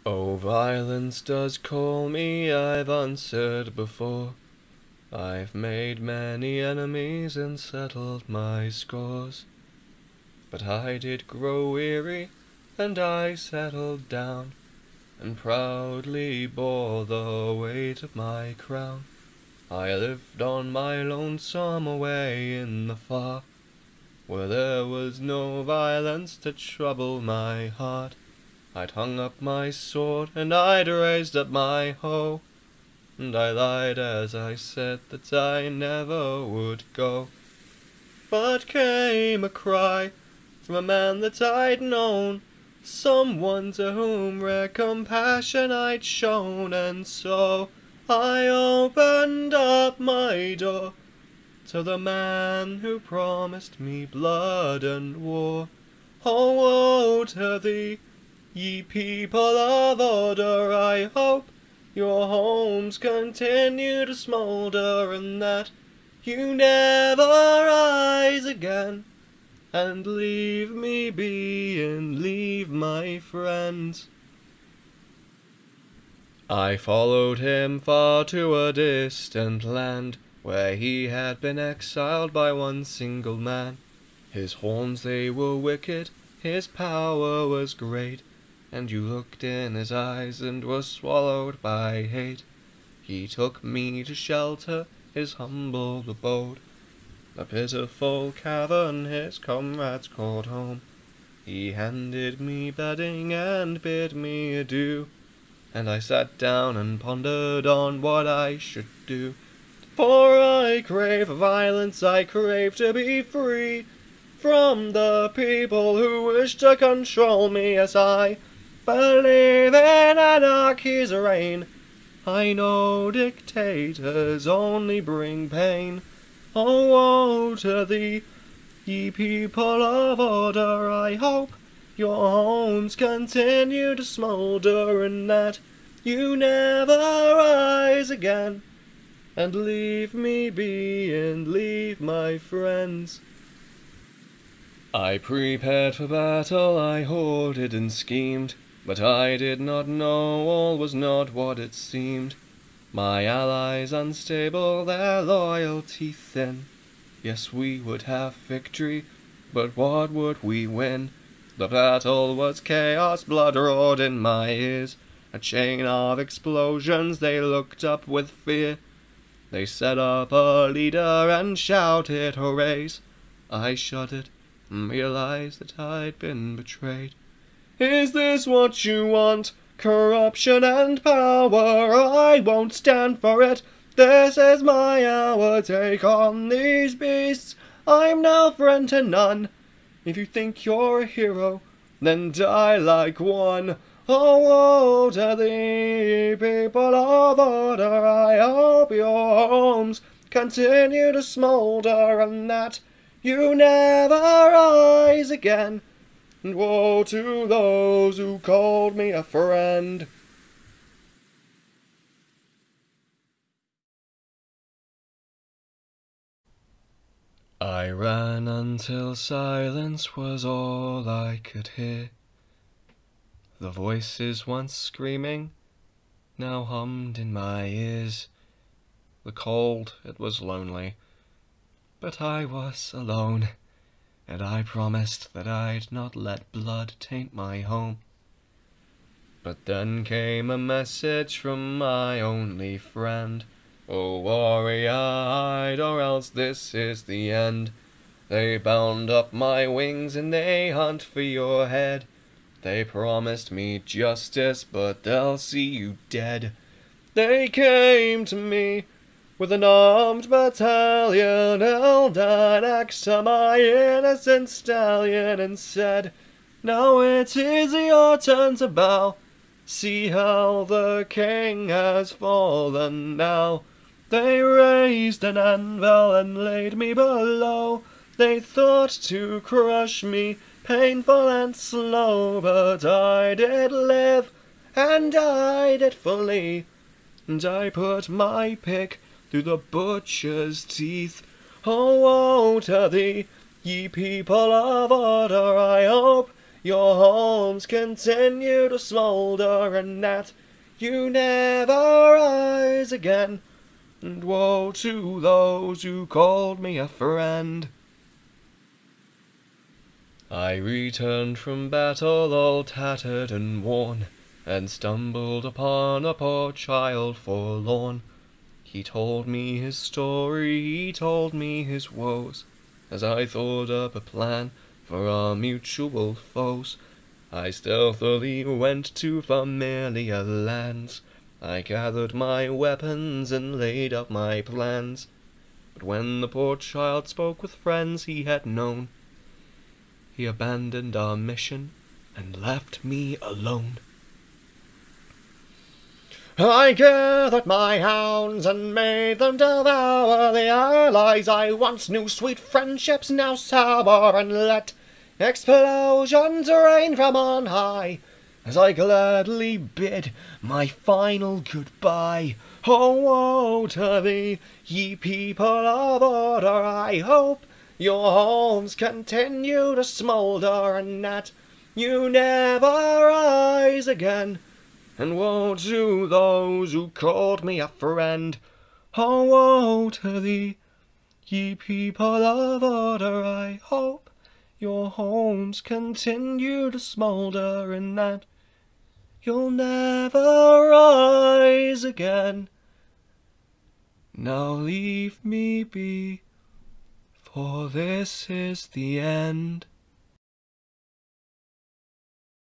Oh, violence does call me, I've answered before. I've made many enemies and settled my scores. But I did grow weary, and I settled down, and proudly bore the weight of my crown. I lived on my lonesome away in the far, where there was no violence to trouble my heart. I'd hung up my sword, and I'd raised up my hoe, and I lied as I said that I never would go. But came a cry from a man that I'd known, someone to whom rare compassion I'd shown, and so I opened up my door to the man who promised me blood and war. Oh, woe to thee, ye people of order, I hope your homes continue to smoulder, and that you never rise again, and leave me be and leave my friends. I followed him far to a distant land, where he had been exiled by one single man. His horns they were wicked, his power was great, and you looked in his eyes and were swallowed by hate. He took me to shelter his humble abode, a pitiful cavern his comrades called home. He handed me bedding and bid me adieu, and I sat down and pondered on what I should do. For I crave violence, I crave to be free from the people who wish to control me, as I believe in anarchy's reign. I know dictators only bring pain. Oh, woe to thee, ye people of order, I hope your homes continue to smoulder, and that you never rise again, and leave me be and leave my friends. I prepared for battle, I hoarded and schemed, but I did not know all was not what it seemed. My allies unstable, their loyalty thin. Yes, we would have victory, but what would we win? The battle was chaos, blood roared in my ears. A chain of explosions, they looked up with fear. They set up a leader and shouted hoorays. I shuddered and realized that I'd been betrayed. Is this what you want? Corruption and power? I won't stand for it. This is my hour. Take on these beasts. I'm now friend to none. If you think you're a hero, then die like one. Oh, woe to thee, people of order, I hope your homes continue to smoulder, and that you never rise again. And woe to those who called me a friend. I ran until silence was all I could hear. The voices once screaming now hummed in my ears. The cold, it was lonely, but I was alone, and I promised that I'd not let blood taint my home. But then came a message from my only friend. Oh, warrior, hide, or else this is the end. They bound up my wings and they hunt for your head. They promised me justice, but they'll see you dead. They came to me with an armed battalion, held an axe to my innocent stallion, and said, now it is your turn to bow. See how the king has fallen now. They raised an anvil and laid me below. They thought to crush me, painful and slow, but I did live, and I did fully, and I put my pick through the butcher's teeth. Oh, woe to thee, ye people of order, I hope your homes continue to smoulder, and that you never rise again. And woe to those who called me a friend. I returned from battle all tattered and worn, and stumbled upon a poor child forlorn. He told me his story, he told me his woes, as I thought up a plan for our mutual foes. I stealthily went to familiar lands, I gathered my weapons and laid out my plans. But when the poor child spoke with friends he had known, he abandoned our mission and left me alone. I gathered my hounds and made them devour the allies I once knew. Sweet friendships now sour, and let explosions rain from on high as I gladly bid my final goodbye. Oh, woe to thee, ye people of order! I hope your homes continue to smoulder, and that you never rise again. And woe to those who called me a friend. Oh, woe to thee, ye people of order! I hope your homes continue to smoulder, and that you'll never rise again. Now leave me be, for this is the end.